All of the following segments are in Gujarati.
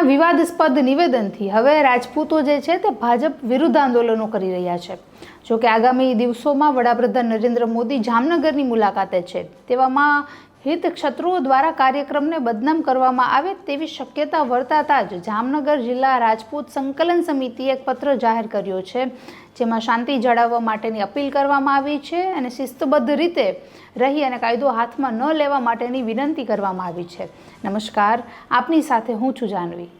વિવાદાસ્પદ નિવેદનથી હવે રાજપૂતો જે છે તે ભાજપ વિરુદ્ધ આંદોલનો કરી રહ્યા છે। જો કે આગામી દિવસોમાં વડાપ્રધાન નરેન્દ્ર મોદી જામનગરની મુલાકાતે છે, તેવામાં હિત ક્ષત્રુઓ દ્વારા કાર્યક્રમને બદનામ કરવામાં આવે તેવી શક્યતા વર્તાતા જ જામનગર જિલ્લા રાજપૂત સંકલન સમિતિએ એક પત્ર જાહેર કર્યો છે, જેમાં શાંતિ જાળવવા માટેની અપીલ કરવામાં આવી છે અને શિસ્તબદ્ધ રીતે રહી અને કાયદો હાથમાં ન લેવા માટેની વિનંતી કરવામાં આવી છે। નમસ્કાર, આપની સાથે હું છું જાનવી।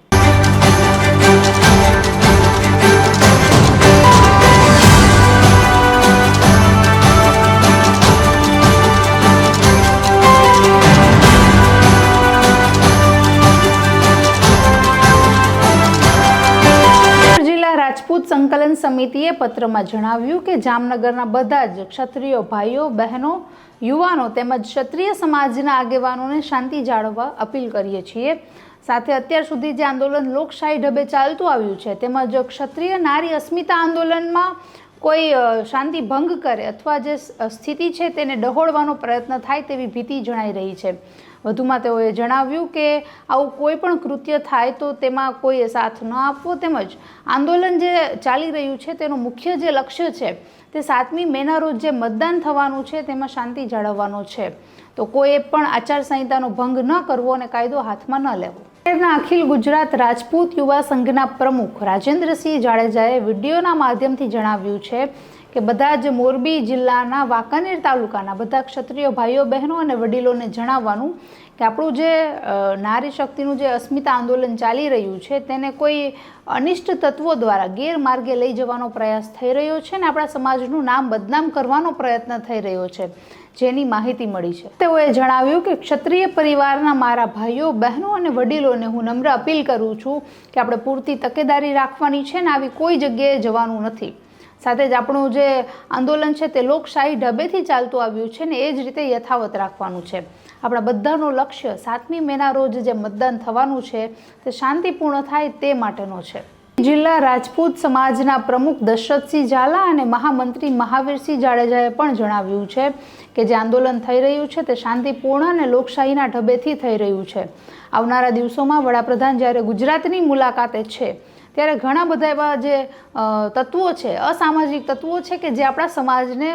રાજપૂત સંકલન સમિતિએ પત્રમાં જણાવ્યું કે જામનગરના બધા જ ક્ષત્રિય ભાઈઓ બહેનો યુવાનો તેમજ ક્ષત્રિય સમાજના આગેવાનોને શાંતિ જાળવવા અપીલ કરીએ છીએ। સાથે અત્યાર સુધી જે આંદોલન લોકશાહી ઢબે ચાલતું આવ્યું છે, તેમજ ક્ષત્રિય નારી અસ્મિતા આંદોલનમાં કોઈ શાંતિ ભંગ કરે અથવા જે સ્થિતિ છે તેને ડહોળવાનો પ્રયત્ન થાય તેવી ભીતિ જણાઈ રહી છે। વધુમાં તેઓએ જણાવ્યું કે આવું કોઈ પણ કૃત્ય થાય તો તેમાં કોઈએ સાથ ન આપવો, તેમજ આંદોલન જે ચાલી રહ્યું છે તેનું મુખ્ય જે લક્ષ્ય છે તે 7મી મેના રોજ જે મતદાન થવાનું છે તેમાં શાંતિ જાળવવાનો છે, તો કોઈએ પણ આચારસંહિતાનો ભંગ ન કરવો અને કાયદો હાથમાં ન લેવો। શહેરના અખિલ ગુજરાત રાજપૂત યુવા સંઘના પ્રમુખ રાજેન્દ્રસિંહ જાડેજાએ વિડીયોના માધ્યમથી જણાવ્યું છે કે બધા જ મોરબી જિલ્લાના વાંકાનેર તાલુકાના બધા ક્ષત્રિય ભાઈઓ બહેનો અને વડીલોને જણાવવાનું કે આપણું જે નારી શક્તિનું જે અસ્મિતા આંદોલન ચાલી રહ્યું છે તેને કોઈ અનિષ્ટ તત્વો દ્વારા ગેરમાર્ગે લઈ જવાનો પ્રયાસ થઈ રહ્યો છે અને આપણા સમાજનું નામ બદનામ કરવાનો પ્રયત્ન થઈ રહ્યો છે, જેની માહિતી મળી છે। તેઓએ જણાવ્યું કે ક્ષત્રિય પરિવારના મારા ભાઈઓ બહેનો અને વડીલોને હું નમ્ર અપીલ કરું છું કે આપણે પૂરતી તકેદારી રાખવાની છે ને આવી કોઈ જગ્યાએ જવાનું નથી। સાથે જ આપણું જે આંદોલન છે તે લોકશાહી ઢબેથી ચાલતું આવ્યું છે ને એ જ રીતે યથાવત રાખવાનું છે। આપણા બધાનું લક્ષ્ય 7મી મેના રોજ જે મતદાન થવાનું છે તે શાંતિપૂર્ણ થાય તે માટેનો છે। જિલ્લા રાજપૂત સમાજના પ્રમુખ દશરથસિંહ ઝાલા અને મહામંત્રી મહાવીરસિંહ જાડેજાએ પણ જણાવ્યું છે કે જે આંદોલન થઈ રહ્યું છે તે શાંતિપૂર્ણ અને લોકશાહીના ઢબેથી થઈ રહ્યું છે। આવનારા દિવસોમાં વડાપ્રધાન જ્યારે ગુજરાતની મુલાકાતે છે ત્યારે ઘણા બધા એવા જે તત્વો છે, અસામાજિક તત્વો છે કે જે આપણા સમાજને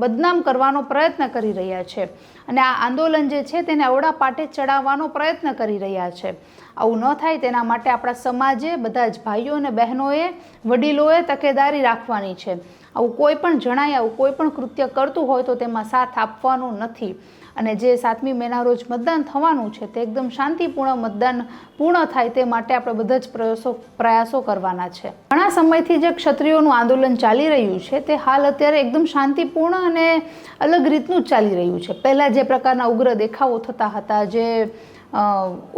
બદનામ કરવાનો પ્રયત્ન કરી રહ્યા છે અને આ આંદોલન જે છે તેને અવળા પાટે ચડાવવાનો પ્રયત્ન કરી રહ્યા છે। આવું ન થાય તેના માટે આપણા સમાજે બધા જ ભાઈઓ અને બહેનોએ વડીલોએ તકેદારી રાખવાની છે। આવું કોઈ પણ જણાય, આવું કોઈ પણ કૃત્ય કરતું હોય તો તેમાં સાથ આપવાનો નથી અને જે 7મી મેના રોજ મતદાન થવાનું છે તે એકદમ શાંતિપૂર્ણ મતદાન પૂર્ણ થાય તે માટે આપણે બધા જ પ્રયાસો કરવાના છે। ઘણા સમયથી જે ક્ષત્રિયોનું આંદોલન ચાલી રહ્યું છે તે હાલ અત્યારે એકદમ શાંતિપૂર્ણ અને અલગ રીતનું જ ચાલી રહ્યું છે। પહેલાં જે પ્રકારના ઉગ્ર દેખાવો થતા હતા, જે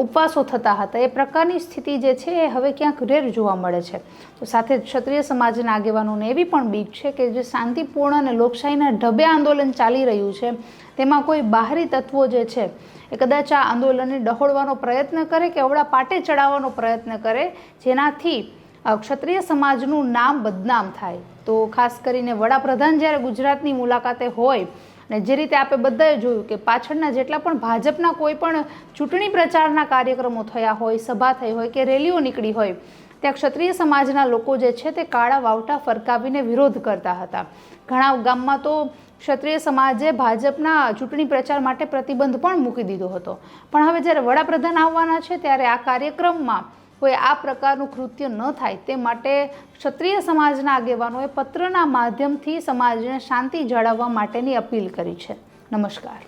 ઉપવાસો થતા હતા, એ પ્રકારની સ્થિતિ જે છે એ હવે ક્યાંક રેર જોવા મળે છે। તો સાથે જ ક્ષત્રિય સમાજના આગેવાનોને એવી પણ બીક છે કે જે શાંતિપૂર્ણ અને લોકશાહીના ઢબે આંદોલન ચાલી રહ્યું છે તેમાં કોઈ બહારી તત્વો જે છે એ કદાચ આ આંદોલનને ડહોળવાનો પ્રયત્ન કરે કે અવળા પાટે ચડાવવાનો પ્રયત્ન કરે, જેનાથી ક્ષત્રિય સમાજનું નામ બદનામ થાય। તો ખાસ કરીને વડાપ્રધાન જ્યારે ગુજરાતની મુલાકાતે હોય અને જે રીતે આપણે બધાએ જોયું કે પાછળના જેટલા પણ ભાજપના કોઈ પણ ચૂંટણી પ્રચારના કાર્યક્રમો થયા હોય, સભા થઈ હોય કે રેલીઓ નીકળી હોય, ત્યાં ક્ષત્રિય સમાજના લોકો જે છે તે કાળા વાવટા ફરકાવીને વિરોધ કરતા હતા। ઘણા ગામમાં તો ક્ષત્રિય સમાજે ભાજપના ચૂંટણી પ્રચાર માટે પ્રતિબંધ પણ મૂકી દીધો હતો, પણ હવે જ્યારે વડાપ્રધાન આવવાના છે ત્યારે આ કાર્યક્રમમાં કોઈ આ પ્રકારનું કૃત્ય ન થાય તે માટે ક્ષત્રિય સમાજના આગેવાનોએ પત્રના માધ્યમથી સમાજને શાંતિ જાળવવા માટેની અપીલ કરી છે। નમસ્કાર।